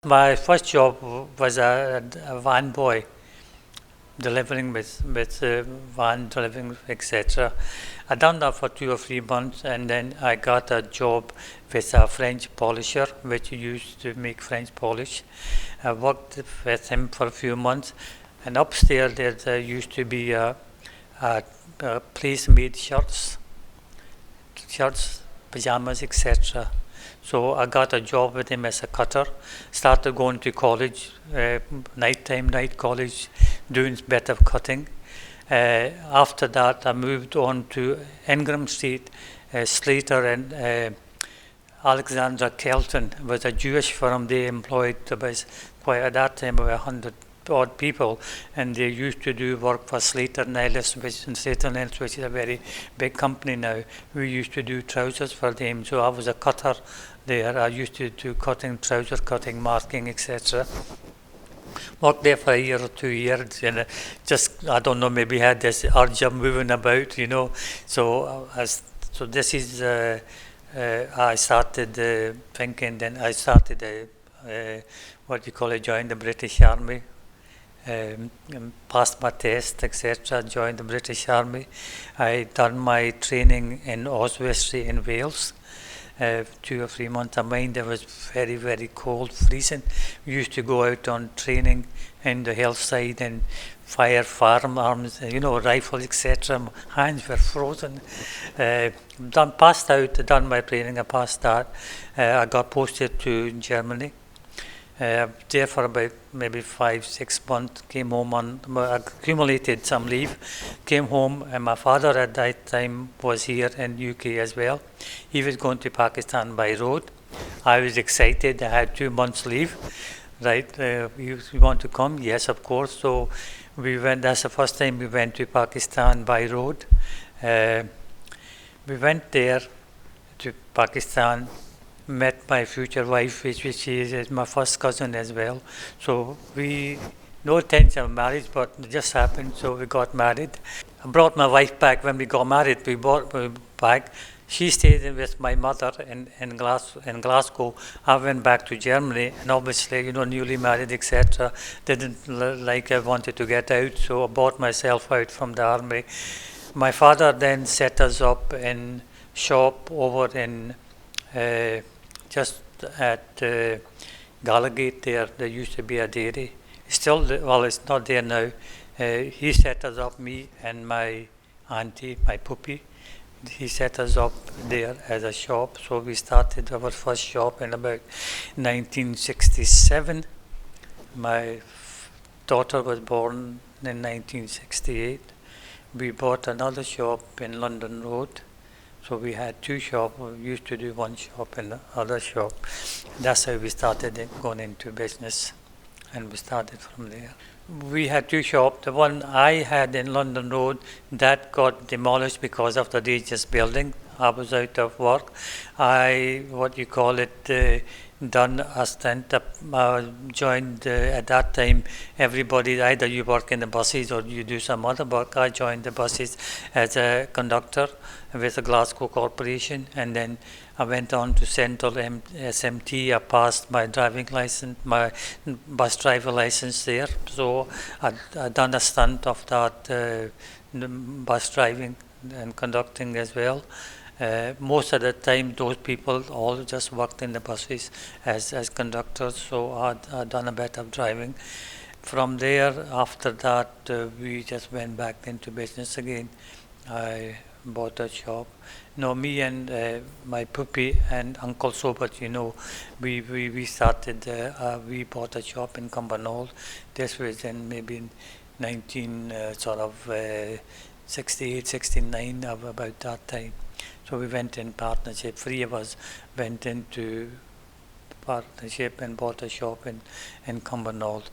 My first job was a van boy, delivering with van delivering, etc. I done that for 2 or 3 months, and then I got a job with a French polisher, which used to make French polish. I worked with him for a few months, and upstairs there used to be a place made shirts, pajamas, etc. So I got a job with him as a cutter. Started going to college, night college, doing better cutting. After that, I moved on to Ingram Street. Slater and Alexandra Kelton was a Jewish firm. They employed about quite at that time about 100 odd people, and they used to do work for Slater and Ellis, which is a very big company now. We used to do trousers for them. So I was a cutter there. I used to do cutting, trouser cutting, marking, etc. Worked there for a year or 2 years, and just I don't know, maybe had this urge of moving about, So this is I started thinking. Then I started what you call it, joined the British Army. Passed my test, etc. Joined the British Army. I done my training in Oswestry in Wales. 2 or 3 months. I mind it was very, very cold, freezing. We used to go out on training in the hillside and fire firearms, rifles, etc. My hands were frozen. Done my training. I passed that. I got posted to Germany. There for about maybe 5-6 months. Came home accumulated some leave. Came home, and my father at that time was here in UK as well. He was going to Pakistan by road. I was excited. I had 2 months leave. Right, you want to come? Yes, of course. So we went. That's the first time we went to Pakistan by road. We went there to Pakistan. Met my future wife, which is my first cousin as well. So no intention of marriage, but it just happened. So we got married. I brought my wife back when we got married. We brought her back. She stayed with my mother in Glasgow. I went back to Germany, and obviously, newly married, etc. Didn't like I wanted to get out, so I bought myself out from the army. My father then set us up in shop over in just at Gallagate there used to be a dairy. Still, well, it's not there now. He set us up, me and my auntie, my puppy. He set us up there as a shop. So we started our first shop in about 1967. My daughter was born in 1968. We bought another shop in London Road. So we had 2 shops. We used to do one shop and the other shop. That's how we started going into business, and we started from there. We had 2 shops. The one I had in London Road, that got demolished because of the Regis building. I was out of work. Done a stint up, joined at that time. Everybody, either you work in the buses or you do some other work. I joined the buses as a conductor with the Glasgow Corporation, and then I went on to Central SMT. I passed my driving license, my bus driver license there. So I done a stunt of that bus driving and conducting as well. Most of the time, those people all just worked in the buses as conductors, so I'd done a bit of driving. From there, after that, we just went back into business again. I bought a shop. No, me and my puppy and Uncle Sobert, we started, we bought a shop in Cumbernauld. This was in maybe 68, 69, about that time. So we went in partnership. 3 of us went into partnership and bought a shop in Cumbernauld.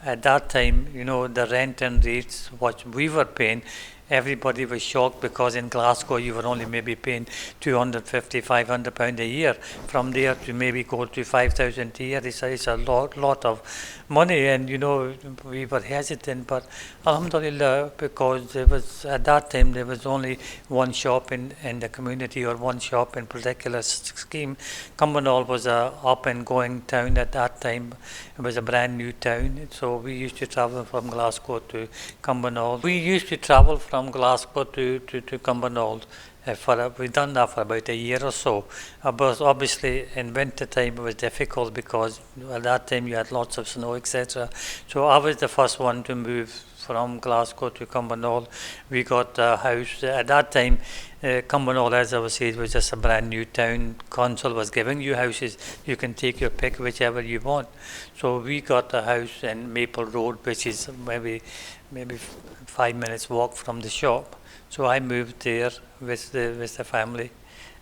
At that time, the rent and rates what we were paying, everybody was shocked because in Glasgow you were only maybe paying 250, 500 pound a year. From there to maybe go to 5,000 a year, it's a lot of money, and we were hesitant, but alhamdulillah, because there was at that time there was only one shop in the community, or one shop in particular scheme. Cumbernauld was a up and going town at that time. It was a brand new town, so we used to travel from Glasgow to Cumbernauld. We used to travel from Glasgow to Cumbernauld. We've done that for about a year or so. But obviously in winter time it was difficult because at that time you had lots of snow, etc. So I was the first one to move from Glasgow to Cumbernauld. We got a house at that time. Cumbernauld, as I was saying, was just a brand new town. Council was giving you houses. You can take your pick, whichever you want. So we got a house in Maple Road, which is maybe 5 minutes walk from the shop. So I moved there with the family.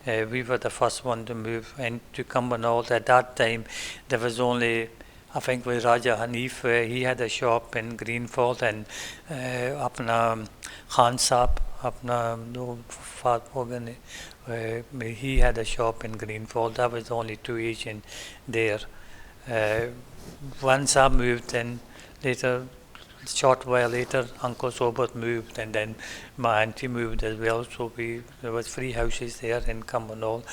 We were the first one to move into Cumbernauld. At that time, there was only, I think, with Raja Hanif, he had a shop in Greenfield, and apna Khan Saab, apna no Fat Hogan, he had a shop in Greenfield. That was only 2 Asian there. Once I moved in later, short while later, Uncle Sobert moved, and then my auntie moved as well. So there was 3 houses there in Cumbernauld.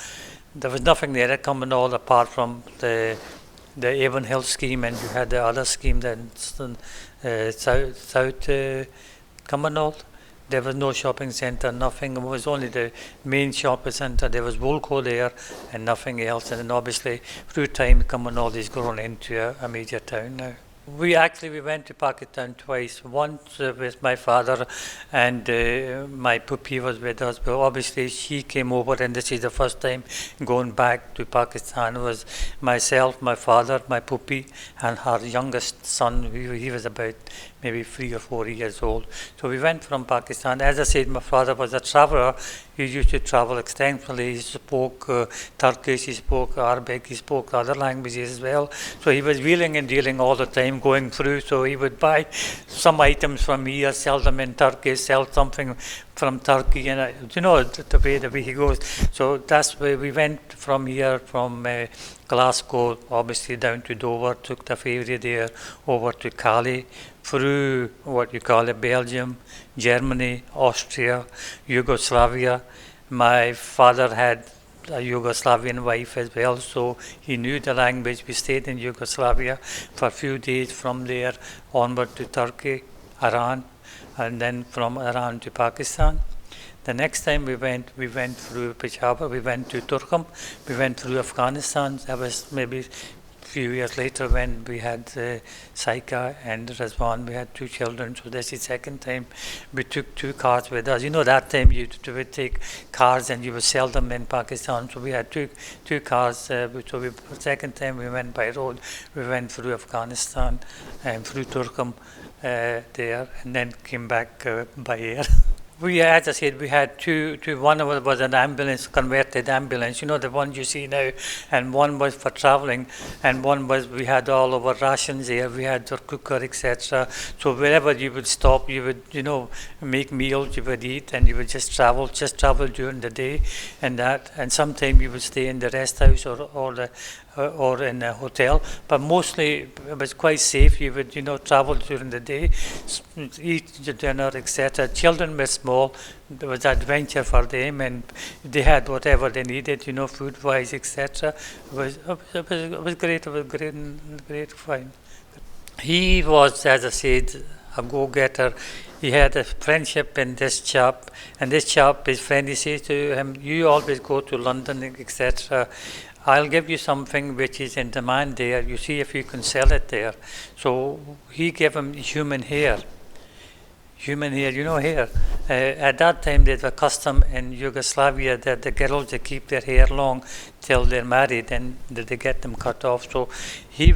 There was nothing there at Cumbernauld apart from the Avon Hill scheme, and you had the other scheme then South Cumbernauld. There was no shopping centre, nothing. It was only the main shopping centre. There was Woolco there and nothing else. And then obviously through time Cumbernauld is grown into a major town now. We went to Pakistan twice. Once with my father, and my puppy was with us. But obviously she came over, and this is the first time going back to Pakistan. It was myself, my father, my puppy, and her youngest son. He was about maybe 3 or 4 years old. So we went from Pakistan. As I said, my father was a traveller. He used to travel extensively. He spoke Turkish, he spoke Arabic, he spoke other languages as well. So he was wheeling and dealing all the time, going through. So he would buy some items from here, sell them in Turkey, sell something from Turkey, and the way he goes. So that's where we went from here, from Glasgow, obviously down to Dover, took the ferry there over to Calais, through what you call it, Belgium, Germany, Austria, Yugoslavia. My father had a Yugoslavian wife as well, so he knew the language. We stayed in Yugoslavia for a few days, from there onward to Turkey, Iran, and then from Iran to Pakistan. The next time we went through Peshawar, we went to Turkham, we went through Afghanistan. That was maybe few years later when we had Saika and Razwan. We had 2 children, so that's the second time we took 2 cars with us. That time you would take cars and you would sell them in Pakistan. So we had two cars. So second time we went by road. We went through Afghanistan and through Turkham there, and then came back by air. As I said, we had two. One of it was an ambulance, converted ambulance, the one you see now, and one was for travelling, and one was, we had all our rations here, we had our cooker, etc. So wherever you would stop, you would, make meals, you would eat, and you would just travel during the day, and sometimes you would stay in the rest house or in a hotel, but mostly it was quite safe. You would, travel during the day, eat your dinner, etc. Children were small. There was adventure for them, and they had whatever they needed, food-wise, etc. It was great. It was great fun. He was, as I said, a go-getter. He had a friendship in this chap, and this chap, his friend, he says to him, "You always go to London, etc. I'll give you something which is in demand there. You see if you can sell it there." So he gave him human hair. Hair. At that time, there's a custom in Yugoslavia that the girls, they keep their hair long till they're married, and they get them cut off. So he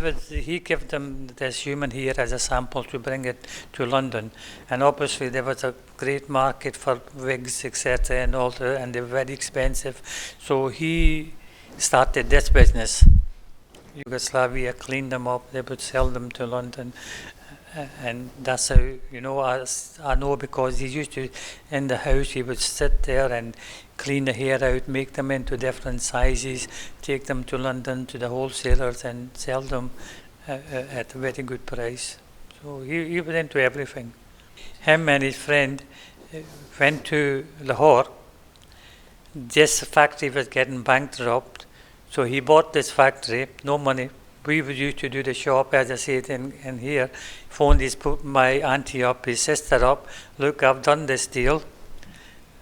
gave them this human hair as a sample to bring it to London. And obviously there was a great market for wigs, etc. and they were very expensive. So he started this business. Yugoslavia cleaned them up, they would sell them to London. And that's how, I know, because he used to, in the house, he would sit there and clean the hair out, make them into different sizes, take them to London to the wholesalers and sell them at a very good price. So he was into everything. Him and his friend went to Lahore. This factory was getting bankrupt, so he bought this factory, no money. We used to do the shop, as I said, in here. Phoned my auntie up, his sister up. Look, I've done this deal,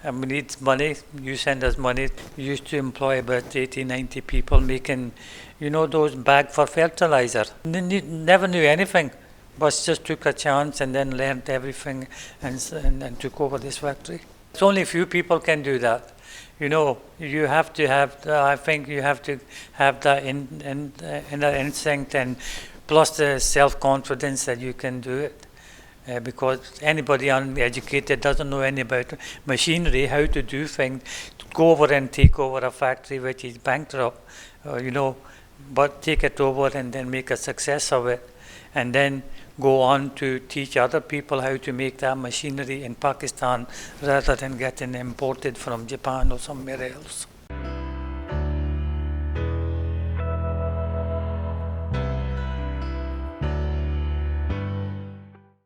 and we need money. You send us money. We used to employ about 80, 90 people making, those bags for fertilizer. Never knew anything, but just took a chance and then learned everything and took over this factory. It's only a few people can do that. You have to have, I think you have to have that inner instinct and plus the self-confidence that you can do it. Because anybody uneducated doesn't know anything about machinery, how to do things, to go over and take over a factory which is bankrupt, but take it over and then make a success of it. And then go on to teach other people how to make that machinery in Pakistan rather than getting imported from Japan or somewhere else.